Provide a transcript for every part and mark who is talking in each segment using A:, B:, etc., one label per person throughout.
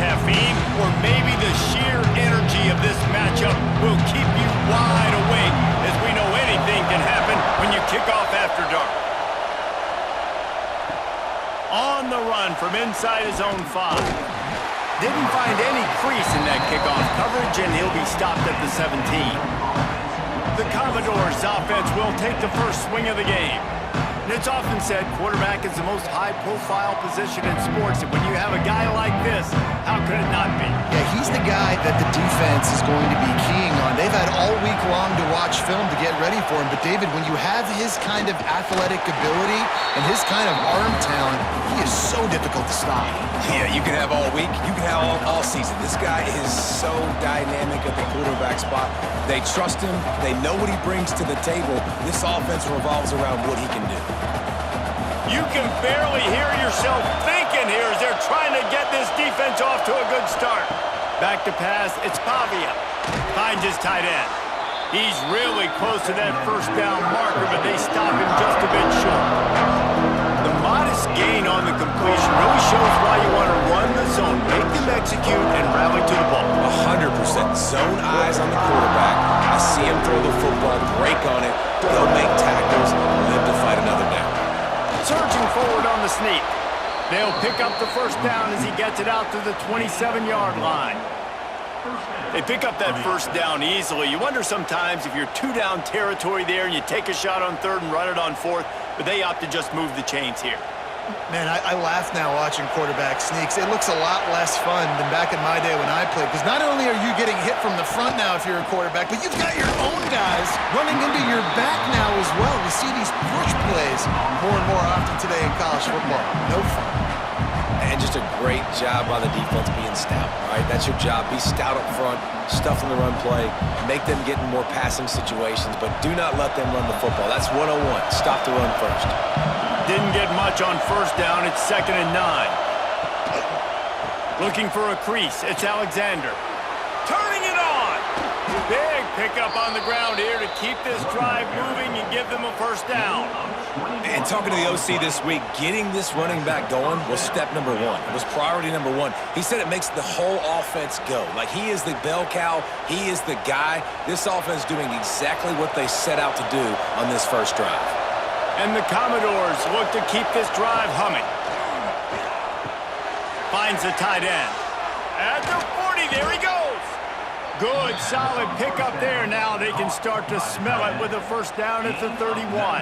A: caffeine, or maybe the sheer energy of this matchup will keep you wide awake, as we know anything can happen when you kick off after dark. On the run from inside his own 5. Didn't find any crease in that kickoff coverage, and he'll be stopped at the 17. The Commodores offense will take the first swing of the game. And it's often said quarterback is the most high-profile position in sports, and when you have a guy like this, how could it not be?
B: Yeah, he's the guy that the defense is going to be keying on. They've had all week long to watch film to get ready for him, but David, when you have his kind of athletic ability and his kind of arm talent, he is so difficult to stop.
C: Yeah, you can have all week, you can have all season. This guy is so dynamic at the quarterback spot. They trust him. They know what he brings to the table. This offense revolves around what he can do.
A: You can barely hear yourself thinking here as they're trying to get this defense off to a good start. Back to pass, it's Pavia. Finds his tight end. He's really close to that first down marker, but they stop him just a bit short. The modest gain on the completion really shows why you want to run the zone, make them execute, and rally to the ball.
C: 100% zone eyes on the quarterback. I see him throw the football, break on it. They'll make tackles, live to fight another down.
A: Surging forward on the sneak. They'll pick up the first down as he gets it out to the 27-yard line. They pick up that first down easily. You wonder sometimes if you're two-down territory there and you take a shot on third and run it on fourth, but they opt to just move the chains here.
B: Man, I laugh now watching quarterback sneaks. It looks a lot less fun than back in my day when I played, because not only are you getting hit from the front now if you're a quarterback, but you've got your own guys running into your back now as well. We see these push plays more and more often today in college football. No fun.
C: And just a great job by the defense being stout, all right? That's your job. Be stout up front, stuff in the run play, make them get in more passing situations, but do not let them run the football. That's 101. Stop the run first.
A: Didn't get much on first down. It's 2nd and 9. Looking for a crease. It's Alexander. Turning it on. Big pickup on the ground here to keep this drive moving and give them a first down.
C: And talking to the OC this week, getting this running back going was step number 1. It was priority number 1. He said it makes the whole offense go. Like, he is the bell cow. He is the guy. This offense doing exactly what they set out to do on this first drive.
A: And the Commodores look to keep this drive humming. Finds the tight end. At the 40, there he goes. Good, solid pickup there. Now they can start to smell it with a first down at the 31.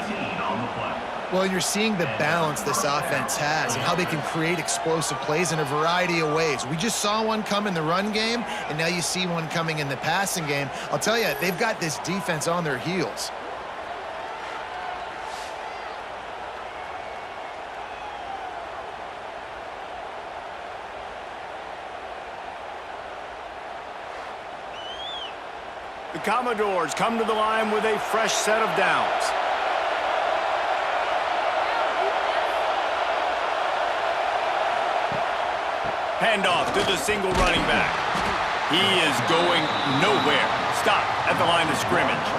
B: Well, you're seeing the balance this offense has and how they can create explosive plays in a variety of ways. We just saw one come in the run game, and now you see one coming in the passing game. I'll tell you, they've got this defense on their heels.
A: The Commodores come to the line with a fresh set of downs. Handoff to the single running back. He is going nowhere. Stop at the line of scrimmage.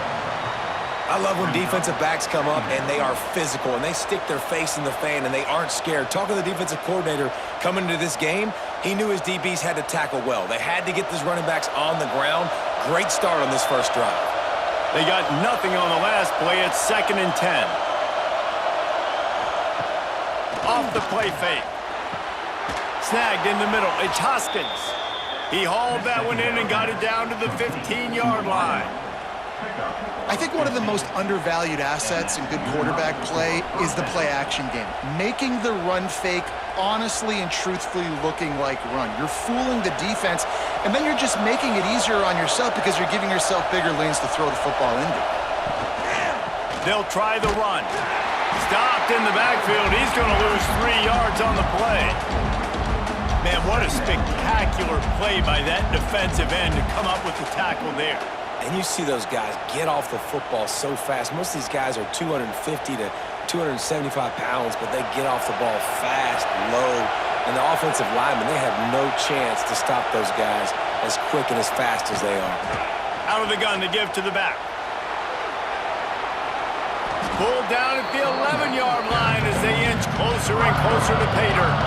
C: I love when defensive backs come up and they are physical and they stick their face in the fan and they aren't scared. Talking to the defensive coordinator coming into this game, he knew his DBs had to tackle well. They had to get these running backs on the ground. Great start on this first drive.
A: They got nothing on the last play. It's 2nd and 10. Off the play fake. Snagged in the middle. It's Hoskins. He hauled that one in and got it down to the 15-yard line.
B: I think one of the most undervalued assets in good quarterback play is the play-action game. Making the run fake honestly and truthfully looking like run. You're fooling the defense, and then you're just making it easier on yourself because you're giving yourself bigger lanes to throw the football into.
A: They'll try the run. Stopped in the backfield. He's going to lose 3 yards on the play. Man, what a spectacular play by that defensive end to come up with the tackle there.
C: And you see those guys get off the football so fast. Most of these guys are 250 to 275 pounds, but they get off the ball fast, low. And the offensive linemen, they have no chance to stop those guys as quick and as fast as they are.
A: Out of the gun to give to the back. Pulled down at the 11-yard line as they inch closer and closer to pay dirt.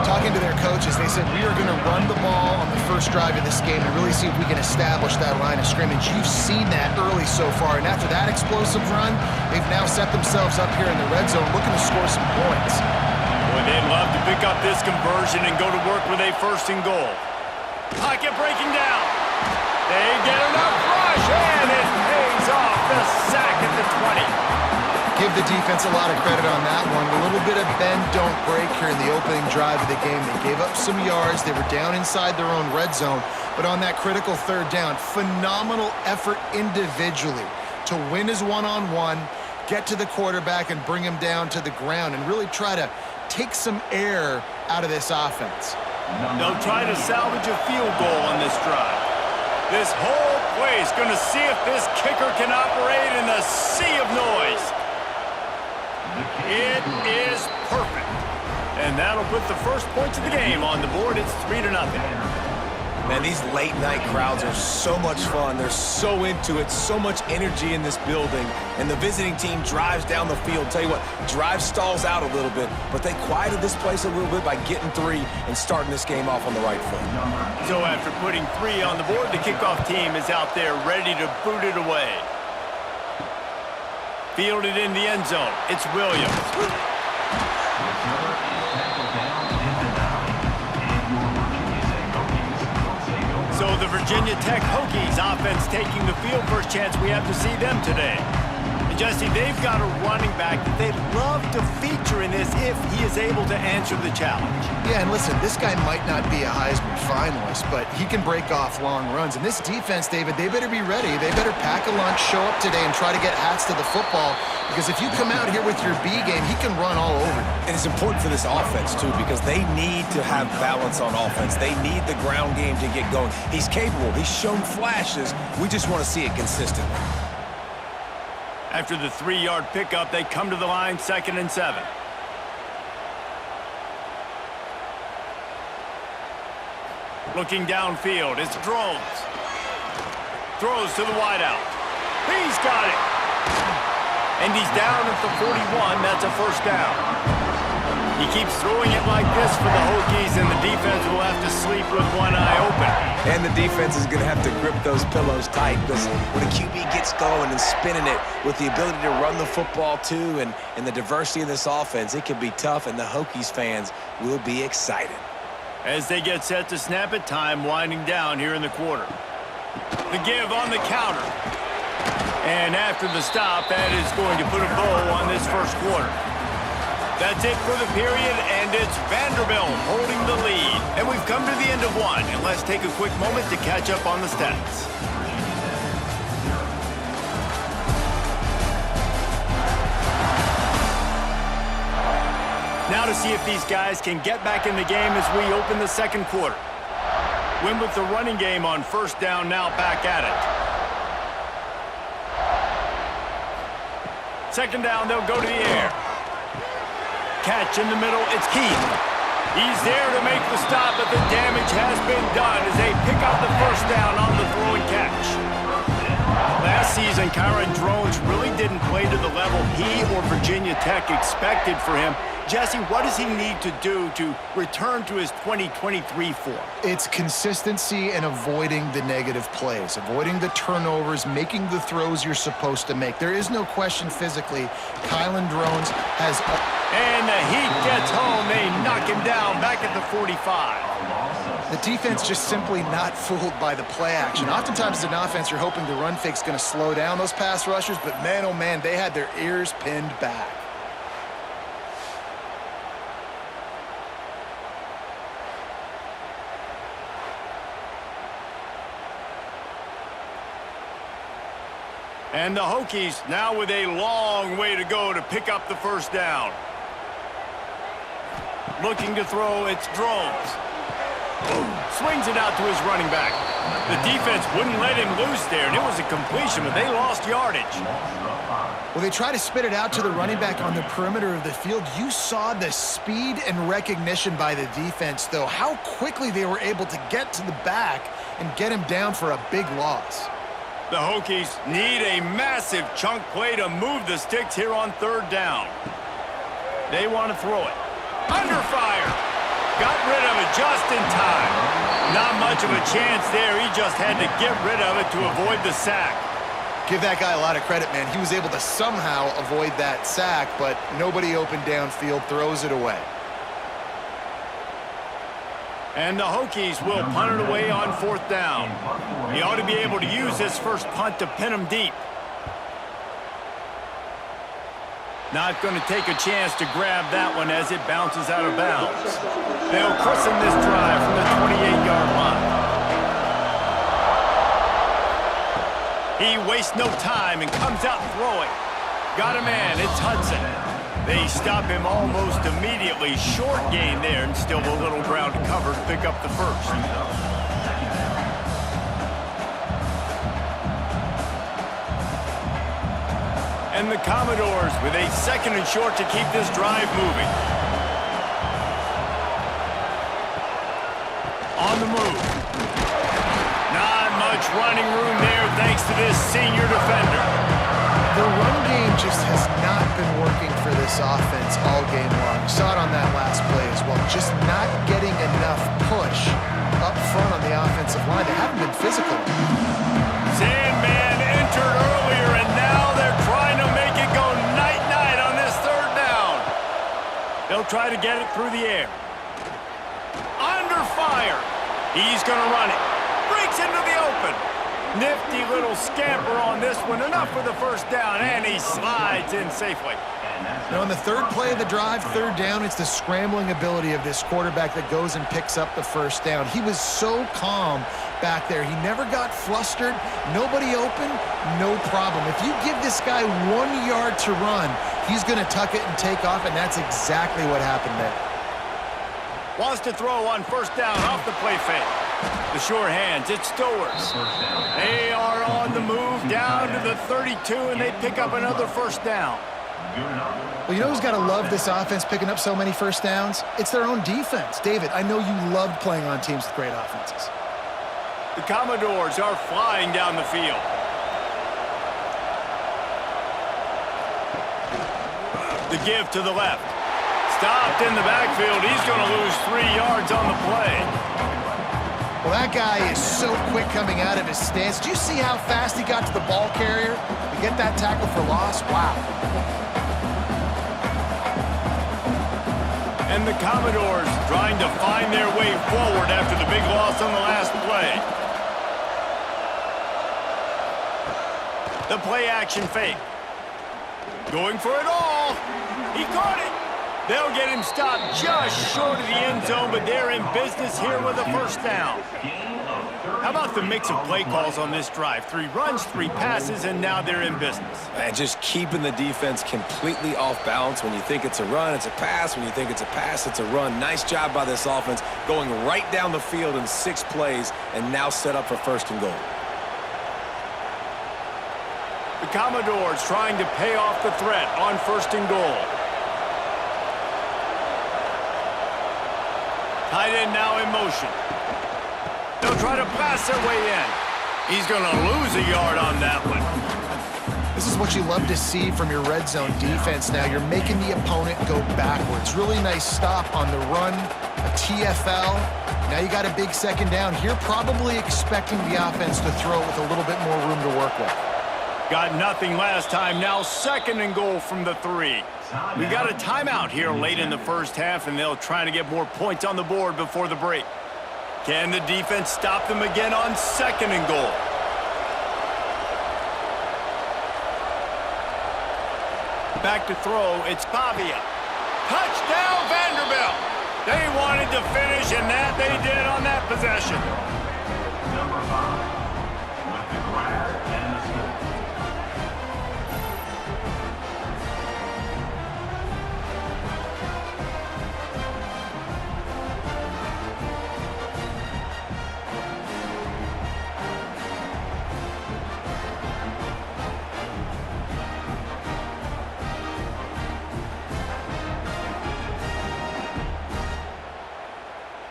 B: Talking to their coaches, they said, we are going to run the ball on the first drive of this game and really see if we can establish that line of scrimmage. You've seen that early so far, and after that explosive run, they've now set themselves up here in the red zone looking to score some points.
A: Boy, they'd love to pick up this conversion and go to work with a first and goal. Pocket breaking down. They get enough rush, and it pays off the sack at the 20.
B: Give the defense a lot of credit on that one. A little bit of bend, don't break here in the opening drive of the game. They gave up some yards. They were down inside their own red zone. But on that critical third down, phenomenal effort individually to win his one-on-one, get to the quarterback and bring him down to the ground and really try to take some air out of this offense.
A: They'll try to salvage a field goal on this drive. This whole place going to see if this kicker can operate in the sea of noise. It is perfect. And that'll put the first points of the game on the board. It's 3-0.
C: Man, these late-night crowds are so much fun. They're so into it, so much energy in this building. And the visiting team drives down the field. Tell you what, drive stalls out a little bit, but they quieted this place a little bit by getting 3 and starting this game off on the right foot.
A: So after putting 3 on the board, the kickoff team is out there ready to boot it away. Fielded in the end zone. It's Williams. So the Virginia Tech Hokies offense taking the field. First chance we have to see them today. And Jesse, they've got a running back that they'd love to feature in this if he is able to answer the challenge.
B: Yeah, and listen, this guy might not be a Heisman finalist, but he can break off long runs. And this defense, David, they better be ready. They better pack a lunch, show up today, and try to get hats to the football. Because if you come out here with your B game, he can run all over you.
C: And it's important for this offense, too, because they need to have balance on offense. They need the ground game to get going. He's capable. He's shown flashes. We just want to see it consistently.
A: After the 3-yard pickup, they come to the line, 2nd and 7. Looking downfield, it's Drones. Throws to the wideout. He's got it. And he's down at the 41. That's a first down. He keeps throwing it like this for the Hokies, and the defense will have to sleep with one eye open.
C: And the defense is going to have to grip those pillows tight because when a QB gets going and spinning it with the ability to run the football too and the diversity of this offense, it can be tough, and the Hokies fans will be excited.
A: As they get set to snap it, time winding down here in the quarter. The give on the counter. And after the stop, that is going to put a bow on this first quarter. That's it for the period, and it's Vanderbilt holding the lead. And we've come to the end of one, and let's take a quick moment to catch up on the stats. Now to see if these guys can get back in the game as we open the second quarter. Win with the running game on first down, now back at it. Second down, they'll go to the air. Catch in the middle, it's Keith. He's there to make the stop, but the damage has been done as they pick up the first down on the throw and catch. Last season, Kyron Drones really didn't play to the level he or Virginia Tech expected for him. Jesse, what does he need to do to return to his 2023 form?
B: It's consistency and avoiding the negative plays, avoiding the turnovers, making the throws you're supposed to make. There is no question physically, Kyron Drones has...
A: And the heat gets home. They knock him down back at the 45.
B: The defense just simply not fooled by the play action. Oftentimes as an offense, you're hoping the run fake's going to slow down those pass rushers, but man, oh man, they had their ears pinned back.
A: And the Hokies now with a long way to go to pick up the first down. Looking to throw, it's Drones. Swings it out to his running back. The defense wouldn't let him loose there, and it was a completion, but they lost yardage.
B: Well, they try to spit it out to the running back on the perimeter of the field. You saw the speed and recognition by the defense, though, how quickly they were able to get to the back and get him down for a big loss.
A: The Hokies need a massive chunk play to move the sticks here on third down. They want to throw it. Under fire. Got rid of it just in time. Not much of a chance there. He just had to get rid of it to avoid the sack.
B: Give that guy a lot of credit, man. He was able to somehow avoid that sack, but nobody open downfield, throws it away.
A: And the Hokies will punt it away on 4th down. He ought to be able to use this first punt to pin him deep. Not going to take a chance to grab that one as it bounces out of bounds. They'll christen this drive from the 28-yard line. He wastes no time and comes out throwing. Got a man, it's Hudson. They stop him almost immediately. Short gain there, and still a little ground to cover to pick up the first. And the Commodores with a 2nd and short to keep this drive moving. On the move. Not much running room there thanks to this senior defender.
B: The run game just has not been working for this offense all game long. You saw it on that last play as well. Just not getting enough push up front on the offensive line. They haven't been physical.
A: Sandman entered earlier, and now they're trying to make it go night-night on this 3rd down. They'll try to get it through the air. Under fire. He's going to run it. Breaks into the open. Nifty little scamper on this one. Enough for the first down, and he slides in safely.
B: Now, on the 3rd play of the drive, 3rd down, it's the scrambling ability of this quarterback that goes and picks up the first down. He was so calm back there. He never got flustered. Nobody open, no problem. If you give this guy 1 yard to run, he's going to tuck it and take off, and that's exactly what happened there.
A: Wants to throw on 1st down off the play fake. The sure hands, it's Stowers. They are on the move down to the 32, and they pick up another 1st down.
B: Well, you know who's got to love this offense picking up so many 1st downs? It's their own defense. David, I know you loved playing on teams with great offenses.
A: The Commodores are flying down the field. The give to the left. Stopped in the backfield. He's going to lose 3 yards on the play.
B: Well, that guy is so quick coming out of his stance. Do you see how fast he got to the ball carrier to get that tackle for loss? Wow.
A: And the Commodores trying to find their way forward after the big loss on the last play. The play action fake. Going for it all. He caught it. They'll get him stopped just short of the end zone, but they're in business here with a 1st down. How about the mix of play calls on this drive? 3 runs, 3 passes, and now they're in business.
C: And just keeping the defense completely off balance. When you think it's a run, it's a pass. When you think it's a pass, it's a run. Nice job by this offense going right down the field in 6 plays and now set up for 1st and goal.
A: The Commodores trying to pay off the threat on 1st and goal. Tight end now in motion. They'll try to pass their way in. He's going to lose a yard on that one.
B: This is what you love to see from your red zone defense now. You're making the opponent go backwards. Really nice stop on the run, a TFL. Now you got a big 2nd down. Here probably expecting the offense to throw with a little bit more room to work with.
A: Got nothing last time. Now 2nd and goal from the 3. We got a timeout here late in the 1st half, and they'll try to get more points on the board before the break. Can the defense stop them again on 2nd and goal? Back to throw, it's Pavia. Touchdown, Vanderbilt! They wanted to finish, and that they did on that possession.
D: Number 5, with the grab and the score.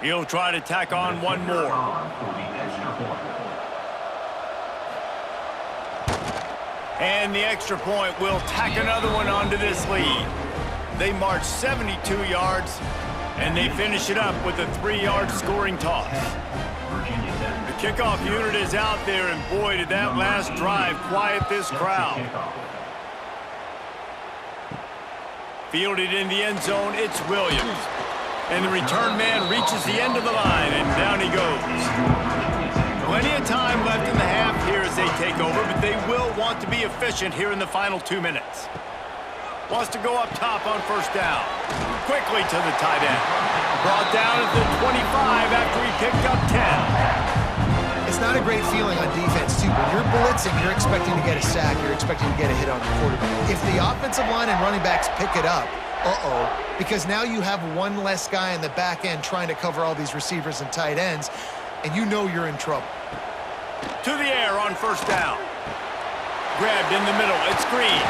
A: He'll try to tack on one more. And the extra point will tack another one onto this lead. They march 72 yards. And they finish it up with a 3-yard scoring toss. The kickoff unit is out there, and boy, did that last drive quiet this crowd. Fielded in the end zone, it's Williams. And the return man reaches the end of the line, and down he goes. Plenty of time left in the half here as they take over, but they will want to be efficient here in the final 2 minutes. Wants to go up top on first down. Quickly to the tight end. Brought down at the 25 after he picked up 10.
B: It's not a great feeling on defense, too. When you're blitzing, you're expecting to get a sack. You're expecting to get a hit on the quarterback. If the offensive line and running backs pick it up, because now you have one less guy in the back end trying to cover all these receivers and tight ends, and you know you're in trouble.
A: To the air on first down. Grabbed in the middle. It's Green.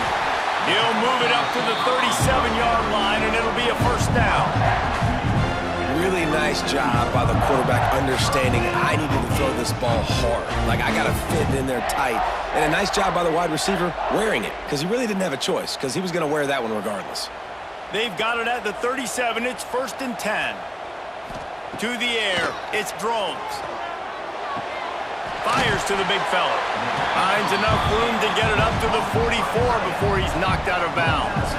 A: He'll move it up to the 37-yard line, and it'll be a first down.
C: Really nice job by the quarterback understanding I needed to throw this ball hard. Like, I got to fit in there tight. And a nice job by the wide receiver wearing it, because he really didn't have a choice, because he was going to wear that one regardless.
A: They've got it at the 37. It's 1st and 10. To the air. It's Drones. Fires to the big fella. Finds enough room to get it up to the 44 before he's knocked out of bounds.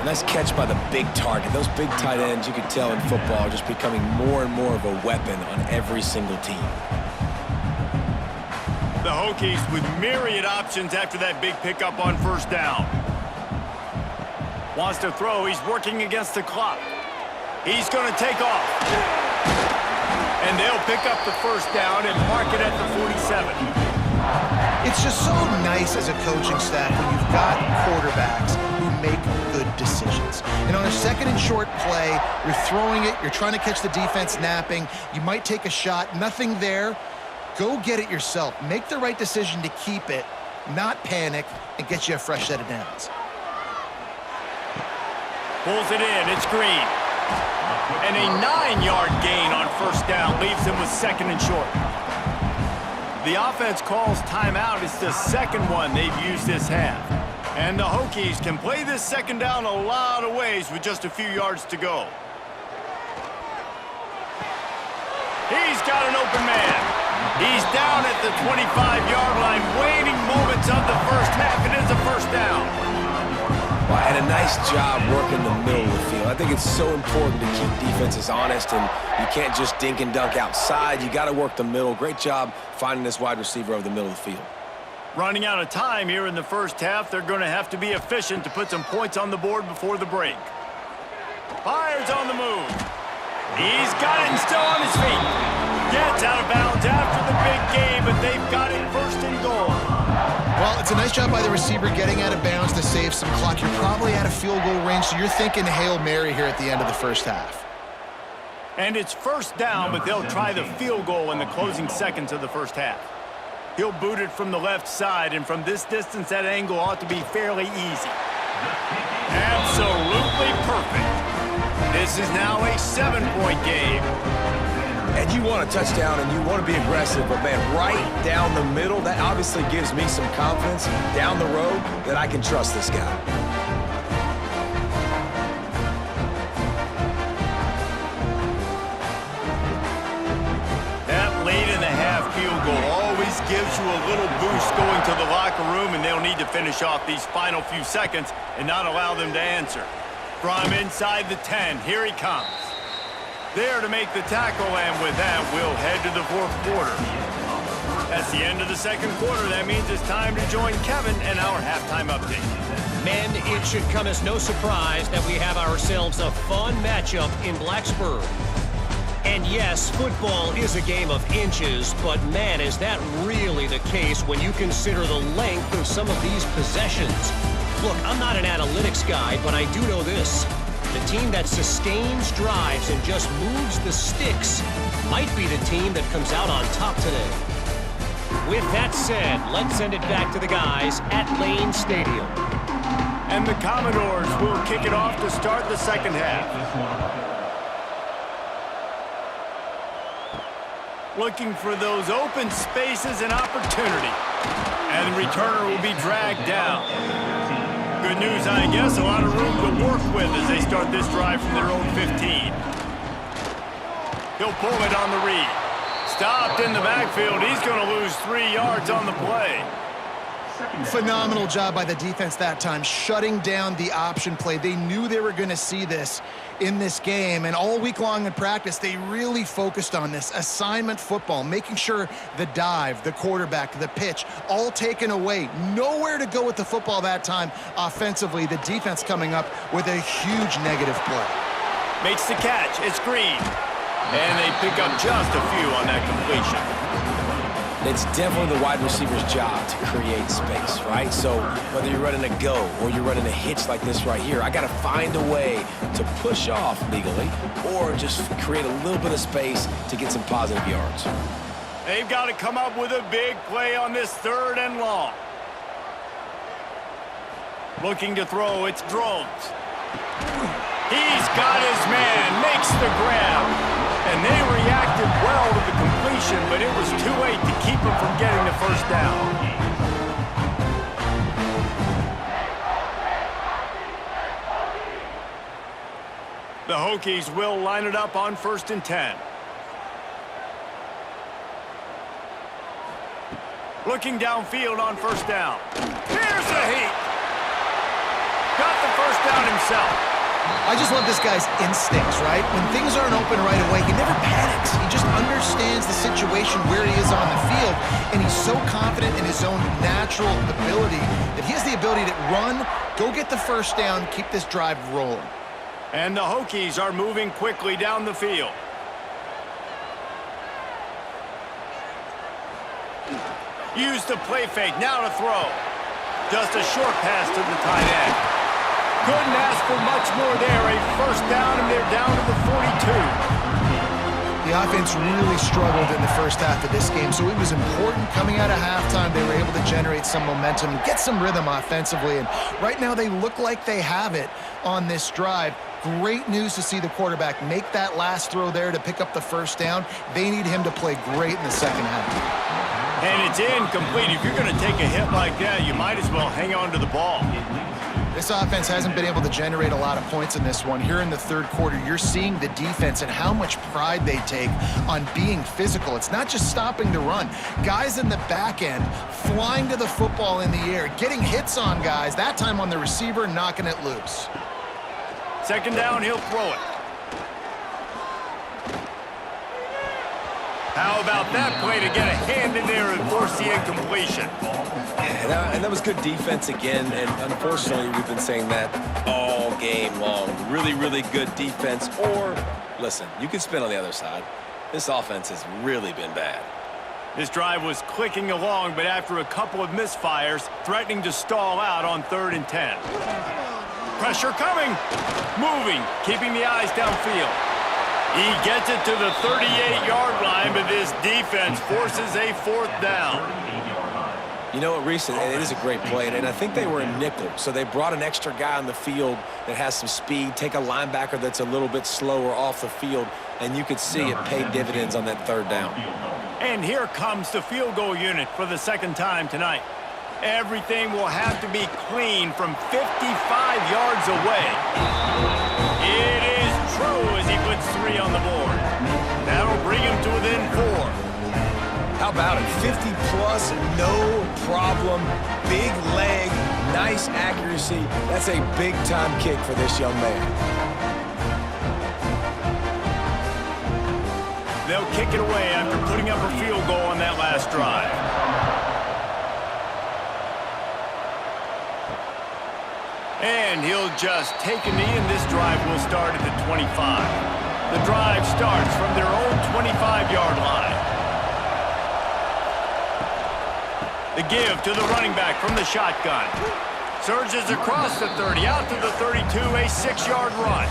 C: Nice catch by the big target. Those big tight ends, you can tell in football, are just becoming more and more of a weapon on every single team.
A: The Hokies with myriad options after that big pickup on first down. Wants to throw. He's working against the clock. He's going to take off. And they'll pick up the first down and mark it at the 47.
B: It's just so nice as a coaching staff when you've got quarterbacks who make good decisions. And on a 2nd and short play, you're throwing it, you're trying to catch the defense napping, you might take a shot, nothing there. Go get it yourself. Make the right decision to keep it, not panic, and get you a fresh set of downs.
A: Pulls it in. It's Green. And a 9-yard gain on first down leaves him with 2nd and short. The offense calls timeout. It's the second one they've used this half. And the Hokies can play this 2nd down a lot of ways with just a few yards to go. He's got an open man. He's down at the 25-yard line, waiting moments of the first half. It is a first down.
C: Well, and a nice job working the middle of the field. I think it's so important to keep defenses honest, and you can't just dink and dunk outside. You got to work the middle. Great job finding this wide receiver over the middle of the field.
A: Running out of time here in the first half. They're going to have to be efficient to put some points on the board before the break. Fires on the move. He's got it and still on his feet. Gets out of bounds after the big game, but they've got it 1st and goal.
B: Well, it's a nice job by the receiver getting out of bounds to save some clock. You're probably out of field goal range, so you're thinking Hail Mary here at the end of the first half.
A: And it's first down, but they'll try the field goal in the closing seconds of the first half. He'll boot it from the left side, and from this distance, that angle ought to be fairly easy. Absolutely perfect. This is now a 7-point game.
C: And you want a touchdown and you want to be aggressive, but man, right down the middle, that obviously gives me some confidence down the road that I can trust this guy.
A: That late in the half field goal always gives you a little boost going to the locker room, and they'll need to finish off these final few seconds and not allow them to answer. From inside the 10, here he comes. There to make the tackle, and with that, we'll head to the 4th quarter. That's the end of the 2nd quarter. That means it's time to join Kevin and our halftime update.
E: Men, it should come as no surprise that we have ourselves a fun matchup in Blacksburg. And yes, football is a game of inches, but man, is that really the case when you consider the length of some of these possessions. Look, I'm not an analytics guy, but I do know this. The team that sustains drives and just moves the sticks might be the team that comes out on top today. With that said, let's send it back to the guys at Lane Stadium.
A: And the Commodores will kick it off to start the 2nd half. Looking for those open spaces and opportunity. And the returner will be dragged down. Good news, I guess. A lot of room to work with as they start this drive from their own 15. He'll pull it on the read. Stopped in the backfield. He's going to lose 3 yards on the play.
B: Phenomenal job by the defense that time, shutting down the option play. They knew they were going to see this in this game, and all week long in practice, they really focused on this assignment football, making sure the dive, the quarterback, the pitch, all taken away. Nowhere to go with the football that time offensively. The defense coming up with a huge negative play.
A: Makes the catch. It's Green. And they pick up just a few on that completion.
C: It's definitely the wide receiver's job to create space, right? So whether you're running a go or you're running a hitch like this right here, I got to find a way to push off legally or just create a little bit of space to get some positive yards.
A: They've got to come up with a big play on this 3rd and long. Looking to throw, it's Drones. He's got his man, makes the grab. And they reacted well to the completion, but it was too late to keep him from getting the first down. The Hokies will line it up on 1st and 10. Looking downfield on 1st down. Here's the heat. Got the first down himself.
B: I just love this guy's instincts, right? When things aren't open right away, he never panics. He just understands the situation where he is on the field, and he's so confident in his own natural ability that he has the ability to run, go get the first down, keep this drive rolling.
A: And the Hokies are moving quickly down the field. Use the play fake, now to throw. Just a short pass to the tight end. Couldn't ask for much more there. A first down, and they're down to the 42.
B: The offense really struggled in the first half of this game, so it was important coming out of halftime. They were able to generate some momentum and get some rhythm offensively, and right now they look like they have it on this drive. Great news to see the quarterback make that last throw there to pick up the first down. They need him to play great in the second half.
A: And it's incomplete. If you're going to take a hit like that, you might as well hang on to the ball.
B: This offense hasn't been able to generate a lot of points in this one. Here in the 3rd quarter, you're seeing the defense and how much pride they take on being physical. It's not just stopping the run. Guys in the back end flying to the football in the air, getting hits on guys, that time on the receiver, knocking it loose.
A: 2nd down, he'll throw it. How about that play to get a hand in there and force the incompletion?
C: And that was good defense again, and unfortunately, we've been saying that all game long. Really, really good defense, or, listen, you can spin on the other side. This offense has really been bad.
A: This drive was clicking along, but after a couple of misfires, threatening to stall out on 3rd and 10. Pressure coming. Moving, keeping the eyes downfield. He gets it to the 38-yard line, but this defense forces a 4th down.
C: You know what, Reese, it is a great play, and I think they were in nickel, so they brought an extra guy on the field that has some speed, take a linebacker that's a little bit slower off the field, and you could see it paid dividends on that 3rd down.
A: And here comes the field goal unit for the 2nd time tonight. Everything will have to be clean from 55 yards away. It is true as he puts 3 on the board. That'll bring him to within 4.
C: How about it? 50-plus, no problem. Big leg, nice accuracy. That's a big-time kick for this young man.
A: They'll kick it away after putting up a field goal on that last drive. And he'll just take a knee, and this drive will start at the 25. The drive starts from their own 25-yard line. The give to the running back from the shotgun. Surges across the 30, out to the 32, a 6-yard run.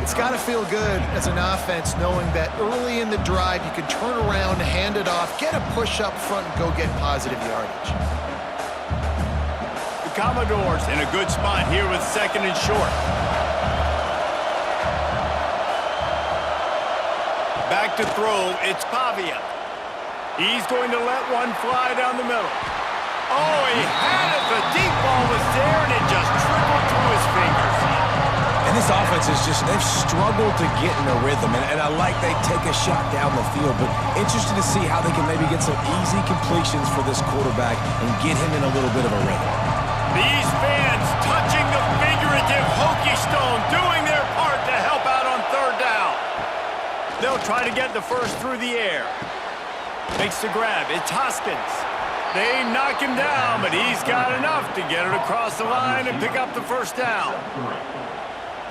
B: It's got to feel good as an offense knowing that early in the drive you can turn around, hand it off, get a push up front, and go get positive yardage.
A: The Commodores in a good spot here with 2nd and short. Back to throw, it's Pavia. He's going to let one fly down the middle. Oh, he had it. The deep ball was there, and it just trickled through his fingers.
C: And this offense is just, they've struggled to get in a rhythm. And I like they take a shot down the field, but interested to see how they can maybe get some easy completions for this quarterback and get him in a little bit of a rhythm.
A: These fans touching the figurative Hokie stone, doing their part to help out on third down. They'll try to get the first through the air. Makes the grab. It's Hoskins. They knock him down, but he's got enough to get it across the line and pick up the first down.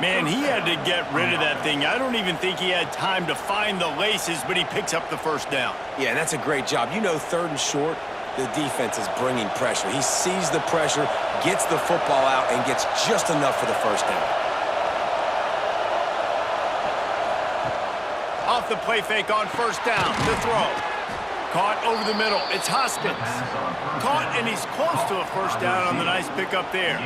A: Man, he had to get rid of that thing. I don't even think he had time to find the laces, but he picks up the first down.
C: Yeah, and that's a great job. You know, third and short, the defense is bringing pressure. He sees the pressure, gets the football out, and gets just enough for the first down.
A: Off the play fake on first down. The throw. Caught over the middle. It's Hoskins. Caught, and he's close to a first down on the nice pickup there.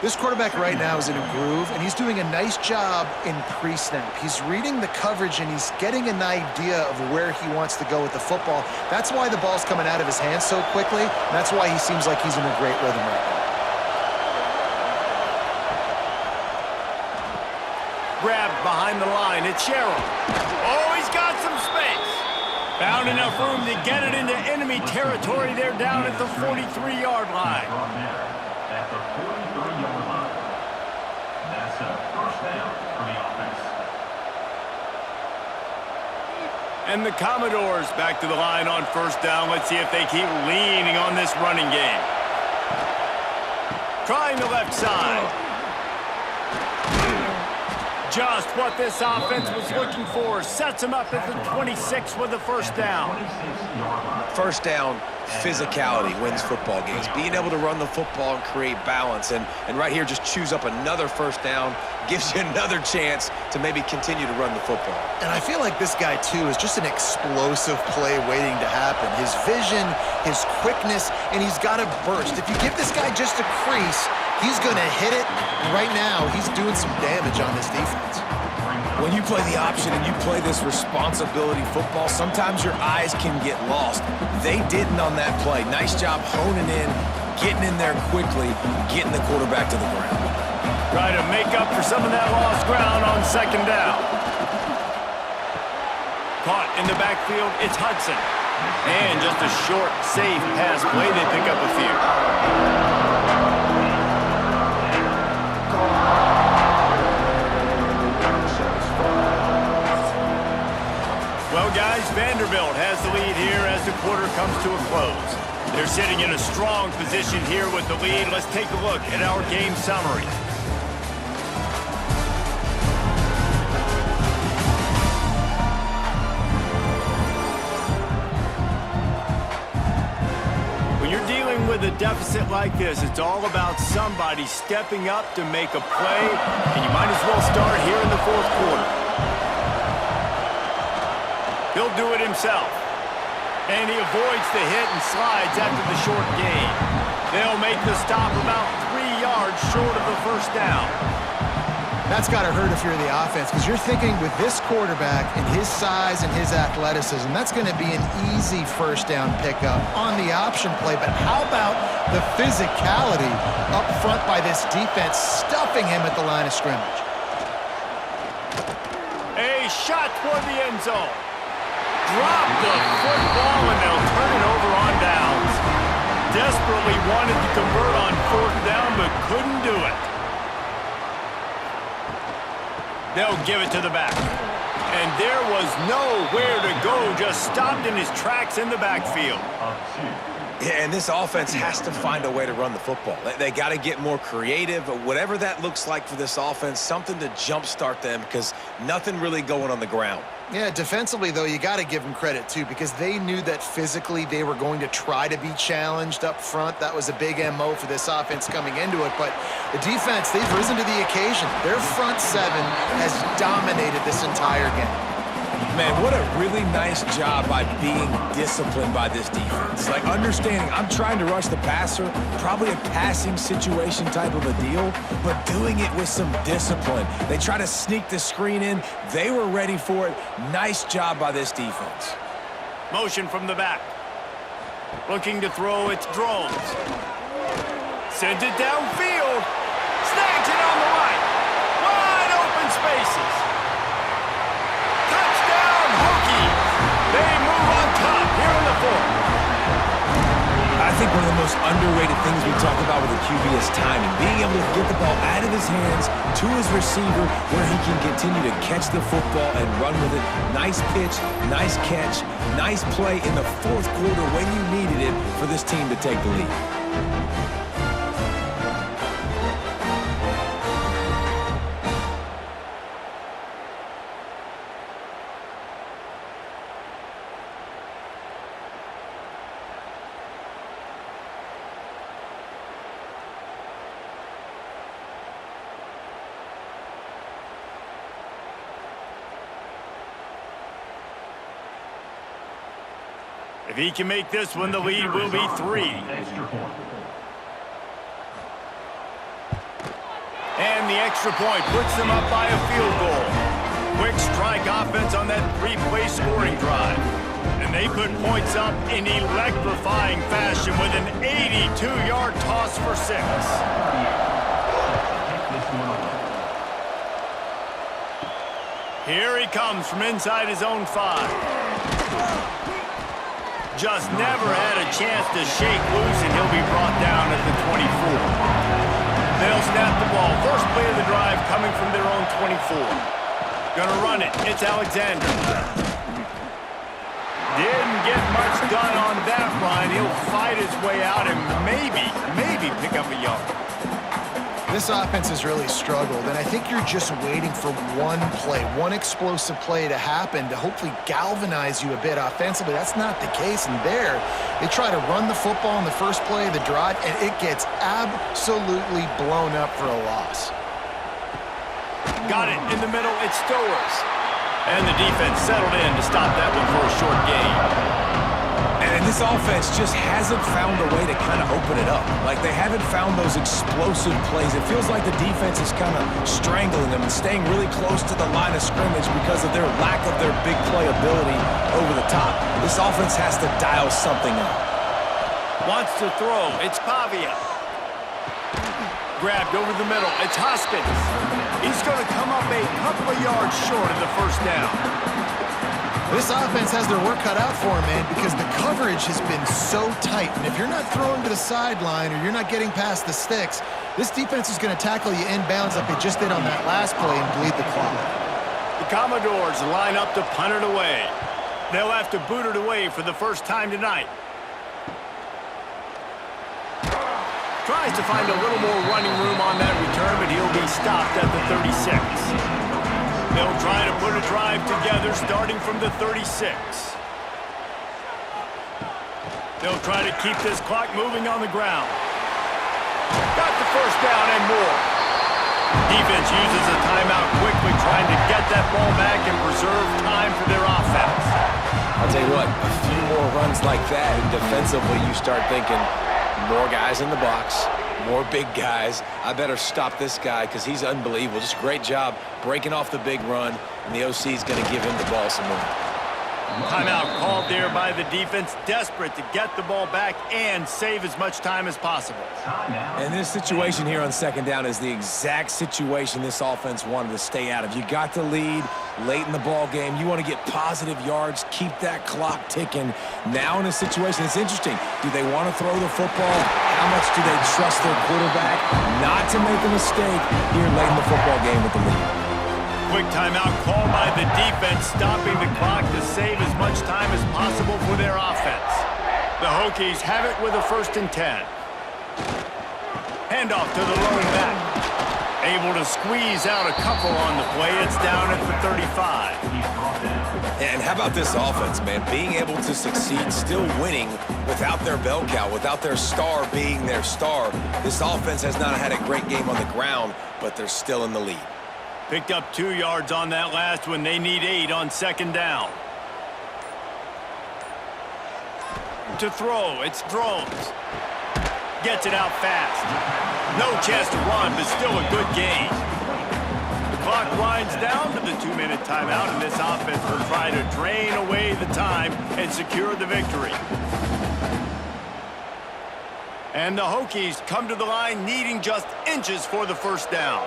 B: This quarterback right now is in a groove, and he's doing a nice job in pre-snap. He's reading the coverage, and he's getting an idea of where he wants to go with the football. That's why the ball's coming out of his hands so quickly, and that's why he seems like he's in a great rhythm right now.
A: Grabbed behind the line. It's Sherrill. Oh, he's got some space. Found enough room to get it into enemy territory. They're down at the 43-yard line.
D: At the 43-yard line. That's a first down for the offense.
A: And the Commodores back to the line on first down. Let's see if they keep leaning on this running game. Trying the left side. Just what this offense was looking for. Sets him up at the 26 with the first down.
C: First down, physicality wins football games. Being able to run the football and create balance. And right here, just choose up another first down. Gives you another chance to maybe continue to run the football.
B: And I feel like this guy, too, is just an explosive play waiting to happen. His vision, his quickness, and he's got a burst. If you give this guy just a crease, he's going to hit it. And right now, he's doing some damage on this defense.
C: When you play the option and you play this responsibility football, sometimes your eyes can get lost. They didn't on that play. Nice job honing in, getting in there quickly, getting the quarterback to the ground.
A: Try to make up for some of that lost ground on second down. Caught in the backfield, it's Hudson. And just a short, safe pass play, they pick up a few. Well, guys, Vanderbilt has the lead here as the quarter comes to a close. They're sitting in a strong position here with the lead. Let's take a look at our game summary. With a deficit like this, it's all about somebody stepping up to make a play, and you might as well start here in the fourth quarter. He'll do it himself, and he avoids the hit and slides after the short gain. They'll make the stop about 3 yards short of the first down.
B: That's got to hurt if you're the offense, because you're thinking with this quarterback and his size and his athleticism, that's going to be an easy first down pickup on the option play. But how about the physicality up front by this defense, stuffing him at the line of scrimmage?
A: A shot toward the end zone. Drop the football, and they'll turn it over on downs. Desperately wanted to convert on fourth down, but couldn't do it. They'll give it to the back. And there was nowhere to go, just stopped in his tracks in the backfield.
C: Yeah, and this offense has to find a way to run the football. They got to get more creative, whatever that looks like for this offense, something to jumpstart them, because nothing really going on the ground.
B: Yeah, defensively, though, you got to give them credit, too, because they knew that physically they were going to try to be challenged up front. That was a big MO for this offense coming into it. But the defense, they've risen to the occasion. Their front seven has dominated this entire game.
C: Man, what a really nice job by being disciplined by this defense. Like, understanding I'm trying to rush the passer, probably a passing situation type of a deal, but doing it with some discipline. They try to sneak the screen in. They were ready for it. Nice job by this defense.
A: Motion from the back. Looking to throw, it's drones. Sends it downfield. Snags it on the right. Wide open spaces. Touchdown, Hokies. They move on top here in the fourth.
C: I think one of the most underrated things we talk about with a QB is timing. Being able to get the ball out of his hands to his receiver where he can continue to catch the football and run with it. Nice pitch, nice catch, nice play in the fourth quarter when you needed it for this team to take the lead.
A: If he can make this one, the lead will be 3.
D: Extra point.
A: And the extra point puts them up by a field goal. Quick strike offense on that 3-play scoring drive. And they put points up in electrifying fashion with an 82-yard toss for 6.
D: Take this one away.
A: Here he comes from inside his own 5. Just never had a chance to shake loose, and he'll be brought down at the 24. They'll snap the ball. First play of the drive coming from their own 24. Gonna run it. It's Alexander. Didn't get much done on that run. He'll fight his way out and maybe pick up a yard.
B: This offense has really struggled, and I think you're just waiting for one play, one explosive play to happen to hopefully galvanize you a bit offensively. That's not the case, and there, they try to run the football in the first play of the drive, and it gets absolutely blown up for a loss.
A: Got it in the middle, it's Stowers. And the defense settled in to stop that one for a short gain.
C: And this offense just hasn't found a way to kind of open it up. Like, they haven't found those explosive plays. It feels like the defense is kind of strangling them and staying really close to the line of scrimmage because of their lack of their big play ability over the top. This offense has to dial something up.
A: Wants to throw. It's Pavia. Grabbed over the middle. It's Hoskins. He's going to come up a couple of yards short of the first down.
B: This offense has their work cut out for them, man, because the coverage has been so tight. And if you're not throwing to the sideline or you're not getting past the sticks, this defense is going to tackle you inbounds like they just did on that last play and bleed the clock.
A: The Commodores line up to punt it away. They'll have to boot it away for the first time tonight. Tries to find a little more running room on that return, but he'll be stopped at the 36. They'll try to put a drive together starting from the 36. They'll try to keep this clock moving on the ground. Got the first down and more. Defense uses a timeout quickly, trying to get that ball back and preserve time for their offense.
C: I'll tell you what, a few more runs like that, and defensively you start thinking, more guys in the box, more big guys. I better stop this guy because he's unbelievable. Just a great job breaking off the big run, and the OC is going to give him the ball some more.
A: Timeout called there by the defense, desperate to get the ball back and save as much time as possible.
C: And this situation here on second down is the exact situation this offense wanted to stay out of. You got the lead late in the ball game. You want to get positive yards, keep that clock ticking. Now in a situation, it's interesting. Do they want to throw the football? How much do they trust their quarterback not to make a mistake here late in the football game with the lead?
A: Quick timeout called by the defense, stopping the clock to save as much time as possible for their offense. The Hokies have it with a 1st and 10. Handoff to the lone back. Able to squeeze out a couple on the play. It's down at the 35.
C: And how about this offense, man? Being able to succeed, still winning without their bell cow, without their star being their star. This offense has not had a great game on the ground, but they're still in the lead.
A: Picked up 2 yards on that last one. They need 8 on second down. To throw, it's Drones. Gets it out fast. No chance to run, but still a good gain. The clock winds down to the 2-minute timeout, and this offense will try to drain away the time and secure the victory. And the Hokies come to the line needing just inches for the first down.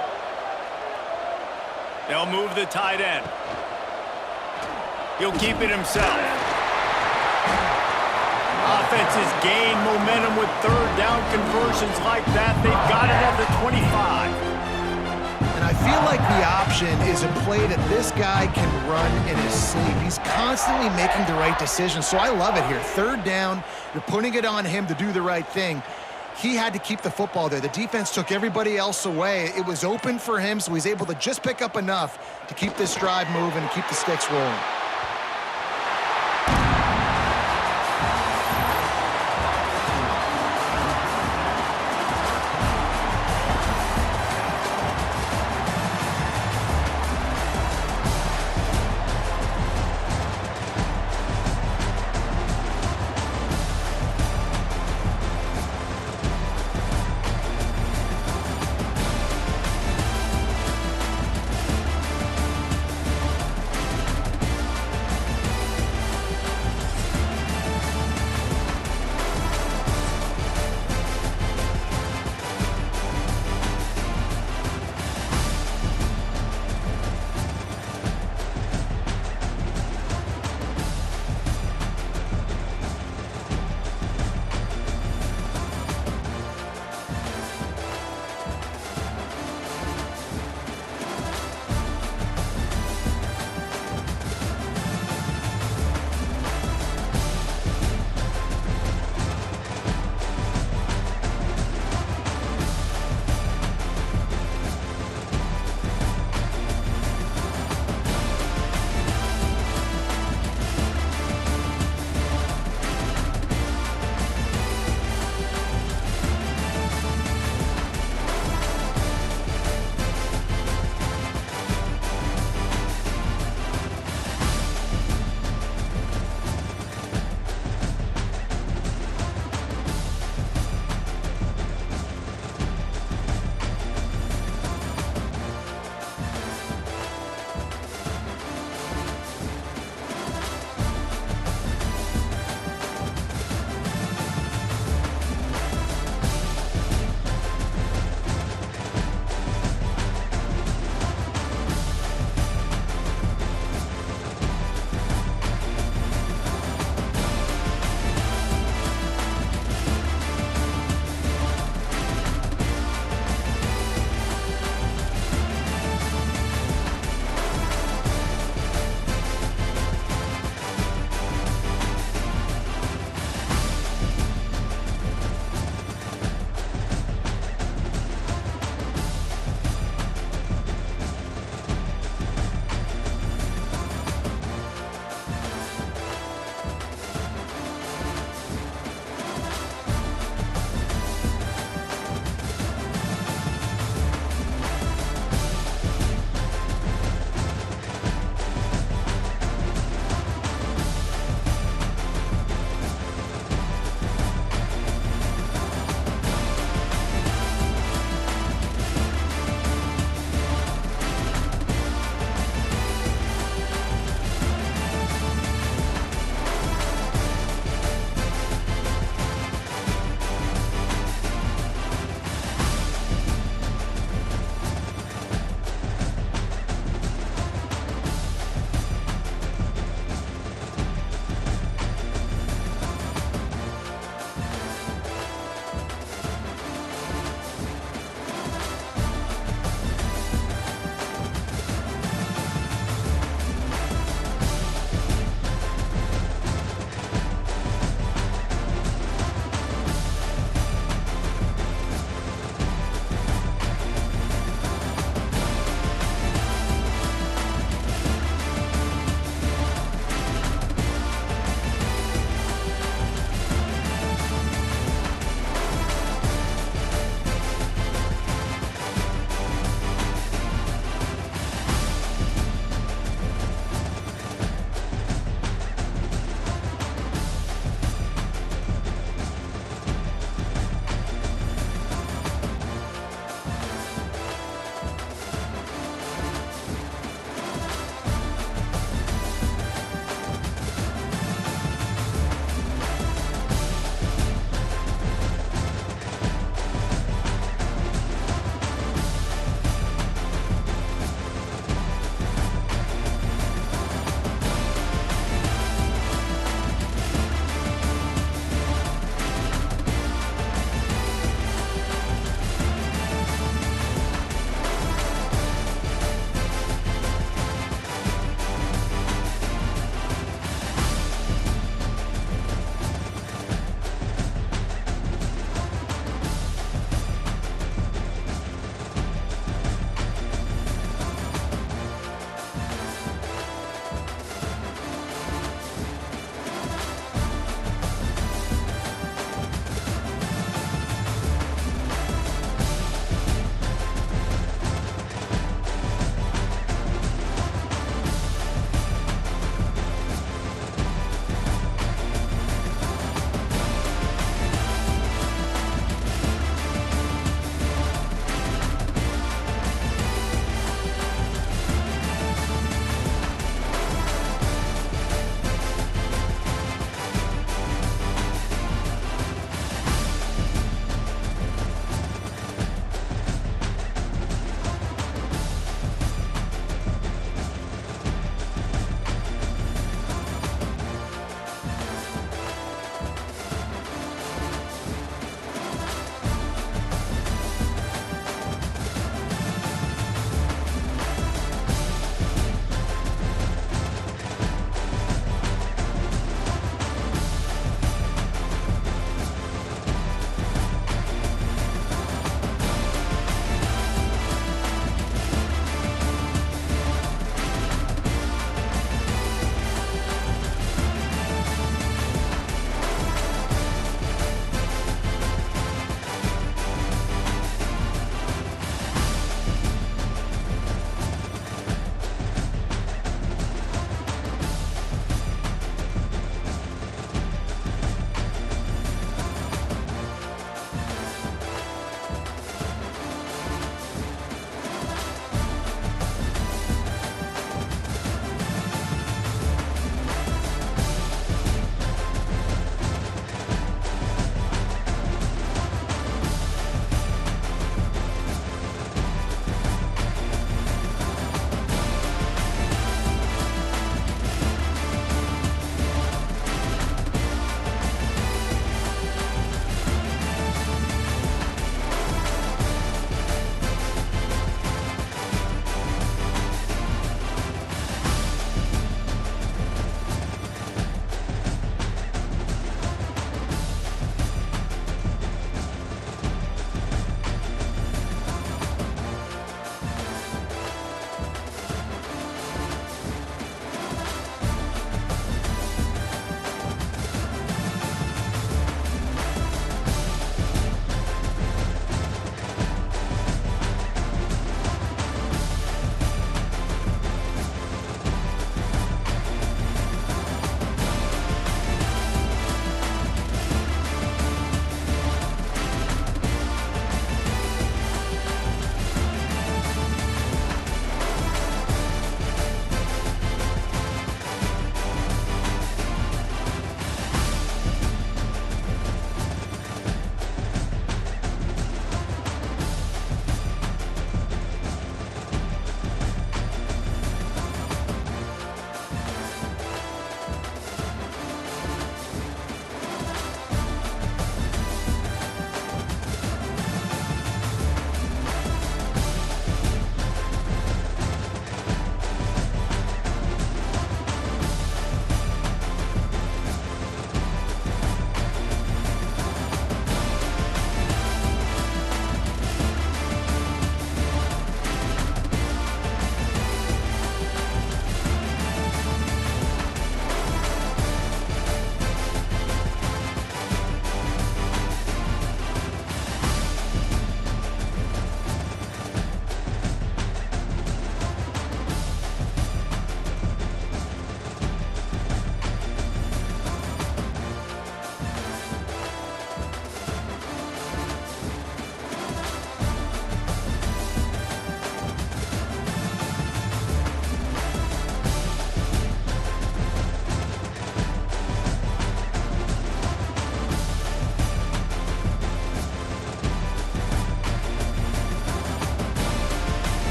A: They'll move the tight end. He'll keep it himself. Offenses gain momentum with third down conversions like that. They've got it at the 25.
B: And I feel like the option is a play that this guy can run in his sleep. He's constantly making the right decision, so I love it here. Third down, you're putting it on him to do the right thing. He had to keep the football there. The defense took everybody else away. It was open for him, so he's able to just pick up enough to keep this drive moving and keep the sticks rolling.